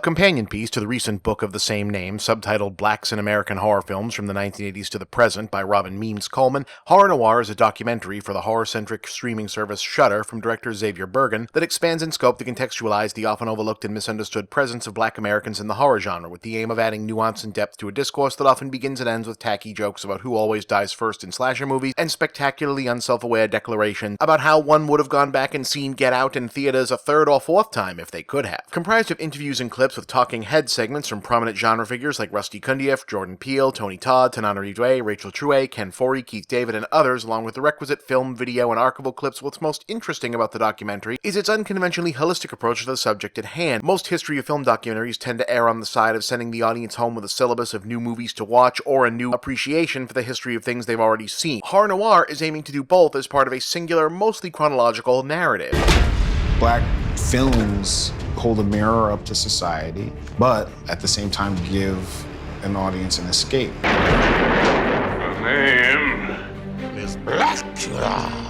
companion piece to the recent book of the same name, subtitled Blacks in American Horror Films from the 1980s to the Present by Robin Means Coleman, Horror Noir is a documentary for the horror-centric streaming service Shudder from director Xavier Bergen that expands in scope to contextualize the often overlooked and misunderstood presence of Black Americans in the horror genre, with the aim of adding nuance and depth to a discourse that often begins and ends with tacky jokes about who always dies first in slasher movies and spectacularly unself-aware declarations about how one would have gone back and seen Get Out in theaters a third or fourth time if they could have. Comprised of interviews and clips with talking head segments from prominent genre figures like Rusty Cundieff, Jordan Peele, Tony Todd, Tananarive Due, Rachel True, Ken Foree, Keith David, and others, along with the requisite film, video, and archival clips, what's most interesting about the documentary is its unconventionally holistic approach to the subject at hand. Most history of film documentaries tend to err on the side of sending the audience home with a syllabus of new movies to watch or a new appreciation for the history of things they've already seen. Horror Noir is aiming to do both as part of a singular, mostly chronological narrative. Black films hold a mirror up to society, but at the same time give an audience an escape. The name is Blackula.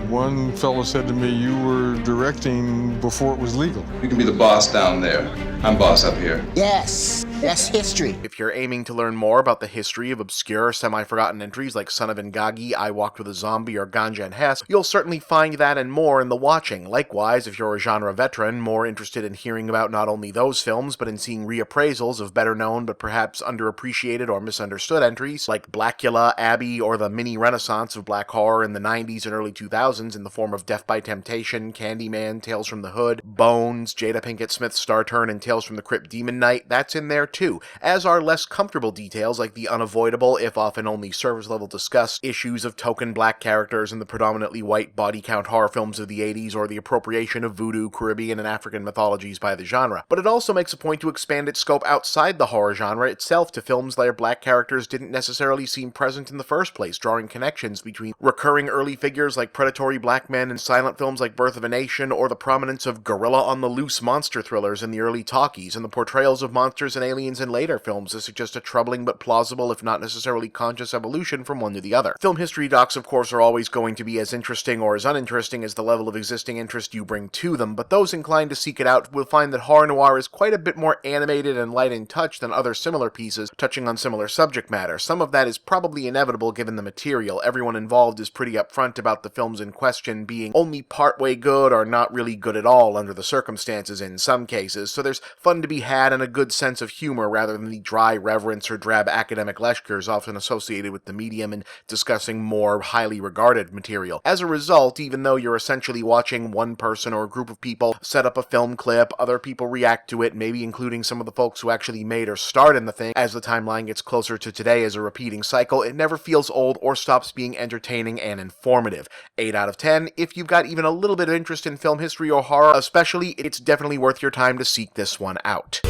One fellow said to me, you were directing before it was legal. You can be the boss down there. I'm boss up here. Yes, that's history. If you're aiming to learn more about the history of obscure, semi-forgotten entries like Son of Ngagi, I Walked with a Zombie, or Ganja and Hess, you'll certainly find that and more in the watching. Likewise, if you're a genre veteran, more interested in hearing about not only those films, but in seeing reappraisals of better-known but perhaps underappreciated or misunderstood entries like Blackula, Abby, or the mini-renaissance of black horror in the 90s and early 2000s in the form of Death by Temptation, Candyman, Tales from the Hood, Bones, Jada Pinkett Smith's Star Turn, and Tales from the Crypt Demon Knight, that's in there too, as are less comfortable details like the unavoidable, if often only surface-level discussed, issues of token black characters in the predominantly white body count horror films of the 80s, or the appropriation of voodoo, Caribbean, and African mythologies by the genre. But it also makes a point to expand its scope outside the horror genre itself to films where black characters didn't necessarily seem present in the first place, drawing connections between recurring early figures like predatory black men in silent films like Birth of a Nation, or the prominence of gorilla on the loose monster thrillers in the early talkies, and the portrayals of monsters and aliens in later films that suggest a troubling but plausible, if not necessarily conscious, evolution from one to the other. Film history docs, of course, are always going to be as interesting or as uninteresting as the level of existing interest you bring to them, but those inclined to seek it out will find that Horror Noir is quite a bit more animated and light in touch than other similar pieces touching on similar subject matter. Some of that is probably inevitable given the material. Everyone involved is pretty upfront about the films in question being only partway good or not really good at all under the circumstances in some cases, so there's fun to be had and a good sense of humor rather than the dry reverence or drab academic lectures often associated with the medium in discussing more highly regarded material. As a result, even though you're essentially watching one person or a group of people set up a film clip, other people react to it, maybe including some of the folks who actually made or starred in the thing, as the timeline gets closer to today as a repeating cycle, it never feels old or stops being entertaining and informative. 8 out of 10, if you've got even a little bit of interest in film history or horror especially, it's definitely worth your time to seek this one out.